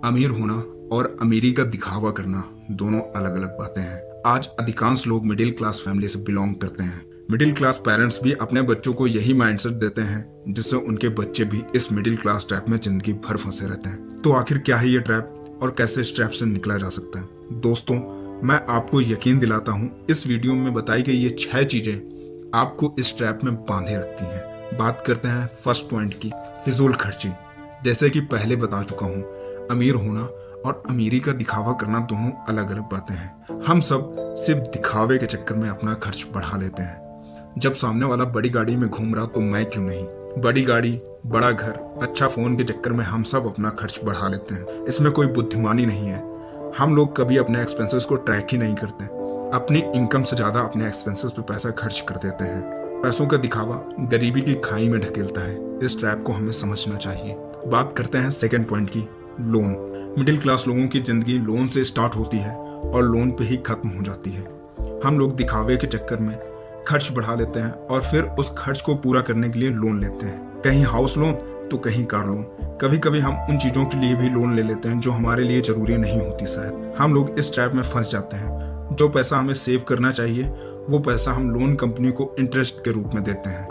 अमीर होना और अमीरी का दिखावा करना दोनों अलग अलग बातें हैं। आज अधिकांश लोग मिडिल क्लास फैमिली से बिलोंग करते हैं। मिडिल क्लास पेरेंट्स भी अपने बच्चों को यही माइंडसेट देते हैं जिससे उनके बच्चे भी इस मिडिल क्लास ट्रैप में जिंदगी भर फंसे रहते हैं। तो आखिर क्या है ये ट्रैप और कैसे इस ट्रैप से निकला जा सकता है? दोस्तों, मैं आपको यकीन दिलाता हूँ इस वीडियो में बताई गई ये 6 चीजें आपको इस ट्रैप में बांधे रखती हैं। बात करते हैं फर्स्ट पॉइंट की, फिजूल खर्ची। जैसे कि पहले बता चुका हूँ, अमीर होना और अमीरी का दिखावा करना दोनों अलग अलग बातें हैं। हम सब सिर्फ दिखावे के चक्कर में अपना खर्च बढ़ा लेते हैं। जब सामने वाला बड़ी गाड़ी में घूम रहा तो मैं क्यों नहीं? बड़ी गाड़ी, बड़ा घर, अच्छा फोन के चक्कर में हम सब अपना खर्च बढ़ा लेते हैं। इसमें कोई बुद्धिमानी नहीं है। हम लोग कभी अपने एक्सपेंसेस को ट्रैक ही नहीं करते। अपनी इनकम से ज्यादा अपने एक्सपेंसेस पे पैसा खर्च कर देते हैं। पैसों का दिखावा गरीबी की खाई में ढकेलता है। इस ट्रैप को हमें समझना चाहिए। बात करते हैं सेकंड पॉइंट की, लोन। मिडिल क्लास लोगों की जिंदगी लोन से स्टार्ट होती है और लोन पे ही खत्म हो जाती है। हम लोग दिखावे के चक्कर में खर्च बढ़ा लेते हैं और फिर उस खर्च को पूरा करने के लिए लोन लेते हैं। कहीं हाउस लोन तो कहीं कार लोन। कभी कभी हम उन चीजों के लिए भी लोन ले लेते हैं जो हमारे लिए जरूरी नहीं होती। शायद हम लोग इस ट्रैप में फंस जाते हैं। जो पैसा हमें सेव करना चाहिए वो पैसा हम लोन कंपनी को इंटरेस्ट के रूप में देते हैं।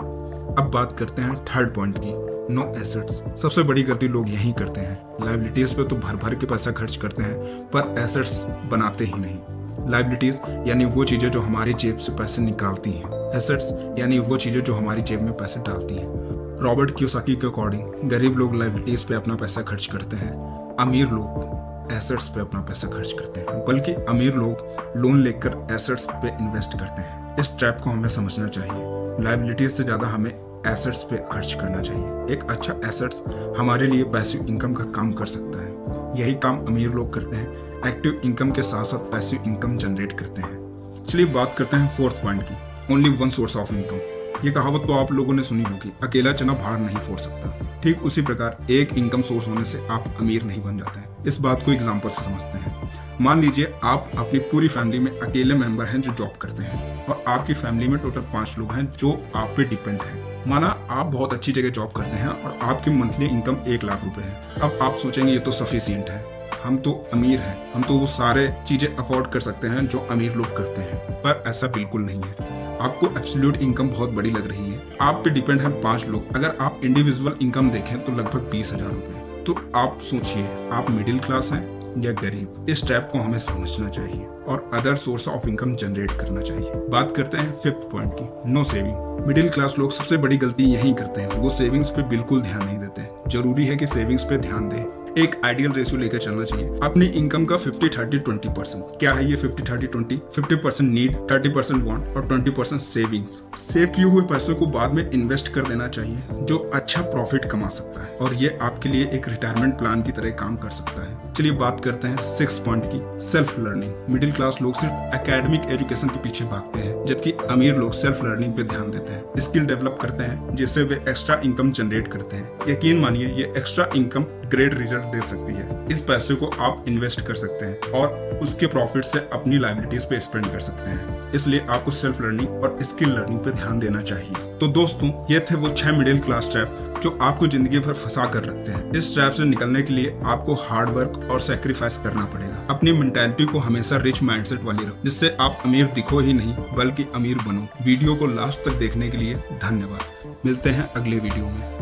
अब बात करते हैं थर्ड पॉइंट की, नो एसेट्स। सबसे बड़ी गलती लोग यही करते हैं। लाइबिलिटीज पे तो भर भर के पैसा खर्च करते हैं पर एसेट्स बनाते ही नहीं। लाइबिलिटीज यानी वो चीजें जो हमारी जेब से पैसे निकालती हैं। एसेट्स यानी वो चीजें जो हमारी जेब में पैसे डालती हैं। रॉबर्ट क्यूसाकी के अकॉर्डिंग गरीब लोग लाइबिलिटीज पे अपना पैसा खर्च करते हैं, अमीर लोग एसेट्स पे अपना पैसा खर्च करते हैं। बल्कि अमीर लोग लोन लेकर एसेट्स पे इन्वेस्ट करते हैं। इस ट्रैप को हमें समझना चाहिए। लाइबिलिटीज से ज्यादा हमें एसेट्स पे खर्च करना चाहिए। एक अच्छा एसेट्स हमारे लिए पैसिव इनकम का काम कर सकता है। यही काम अमीर लोग करते हैं। एक्टिव इनकम के साथ साथ पैसिव इनकम जनरेट करते हैं। चलिए बात करते हैं फोर्थ पॉइंट की, only one source of income. ये कहावत तो आप लोगों ने सुनी होगी, अकेला चना भार नहीं फोड़ सकता। ठीक उसी प्रकार एक इनकम सोर्स होने से आप अमीर नहीं बन जाते हैं। इस बात को एग्जांपल से समझते हैं। मान लीजिए आप अपनी पूरी फैमिली में अकेले मेंबर हैं जो जॉब करते हैं और आपकी फैमिली में टोटल 5 लोग हैं जो आप पे डिपेंड हैं। माना आप बहुत अच्छी जगह जॉब करते हैं और आपकी मंथली इनकम 1 लाख रुपए है। अब आप सोचेंगे ये तो सफिशिएंट है, हम तो अमीर हैं, हम तो वो सारे चीजें अफोर्ड कर सकते हैं जो अमीर लोग करते हैं। पर ऐसा बिल्कुल नहीं है। आपको एब्सोल्यूट इनकम बहुत बड़ी लग रही है। आप पे डिपेंड है 5 लोग। अगर आप इंडिविजुअल इनकम देखें तो लगभग 20,000 रुपए। तो आप सोचिए, आप मिडिल क्लास हैं या गरीब? इस ट्रैप को हमें समझना चाहिए और other source of income generate करना चाहिए। बात करते हैं फिफ्थ पॉइंट की, नो सेविंग। मिडिल क्लास लोग सबसे बड़ी गलती यही करते हैं, वो सेविंग्स पे बिल्कुल ध्यान नहीं देते। जरूरी है कि सेविंग्स पे ध्यान दें। एक आइडियल रेशियो लेकर चलना चाहिए। अपनी इनकम का 50-30-20%। क्या है ये 50-30-20? 50% नीड, 30% वांट और 20% सेविंग्स। सेव किए हुए पैसों को बाद में इन्वेस्ट कर देना चाहिए जो अच्छा प्रॉफिट कमा सकता है और ये आपके लिए एक रिटायरमेंट प्लान की तरह काम कर सकता है। चलिए बात करते हैं 6 पॉइंट की, सेल्फ लर्निंग। मिडिल क्लास लोग सिर्फ एकेडमिक एजुकेशन के पीछे भागते हैं जबकि अमीर लोग सेल्फ लर्निंग पे ध्यान देते हैं। स्किल डेवलप करते हैं जिससे वे एक्स्ट्रा इनकम जनरेट करते हैं। यकीन मानिए ये एक्स्ट्रा इनकम ग्रेट रिजल्ट दे सकती है। इस पैसे को आप इन्वेस्ट कर सकते हैं और उसके प्रॉफिट से अपनी लायबिलिटीज पे स्पेंड कर सकते हैं। इसलिए आपको सेल्फ लर्निंग और स्किल लर्निंग पे ध्यान देना चाहिए। तो दोस्तों, ये थे वो 6 मिडिल क्लास ट्रैप जो आपको जिंदगी भर फंसा कर रखते हैं। इस ट्रैप से निकलने के लिए आपको हार्ड वर्क और सैक्रिफाइस करना पड़ेगा। अपनी मेंटालिटी को हमेशा रिच माइंडसेट वाली रखो जिससे आप अमीर दिखो ही नहीं बल्कि अमीर बनो। वीडियो को लास्ट तक देखने के लिए धन्यवाद। मिलते हैं अगले वीडियो में।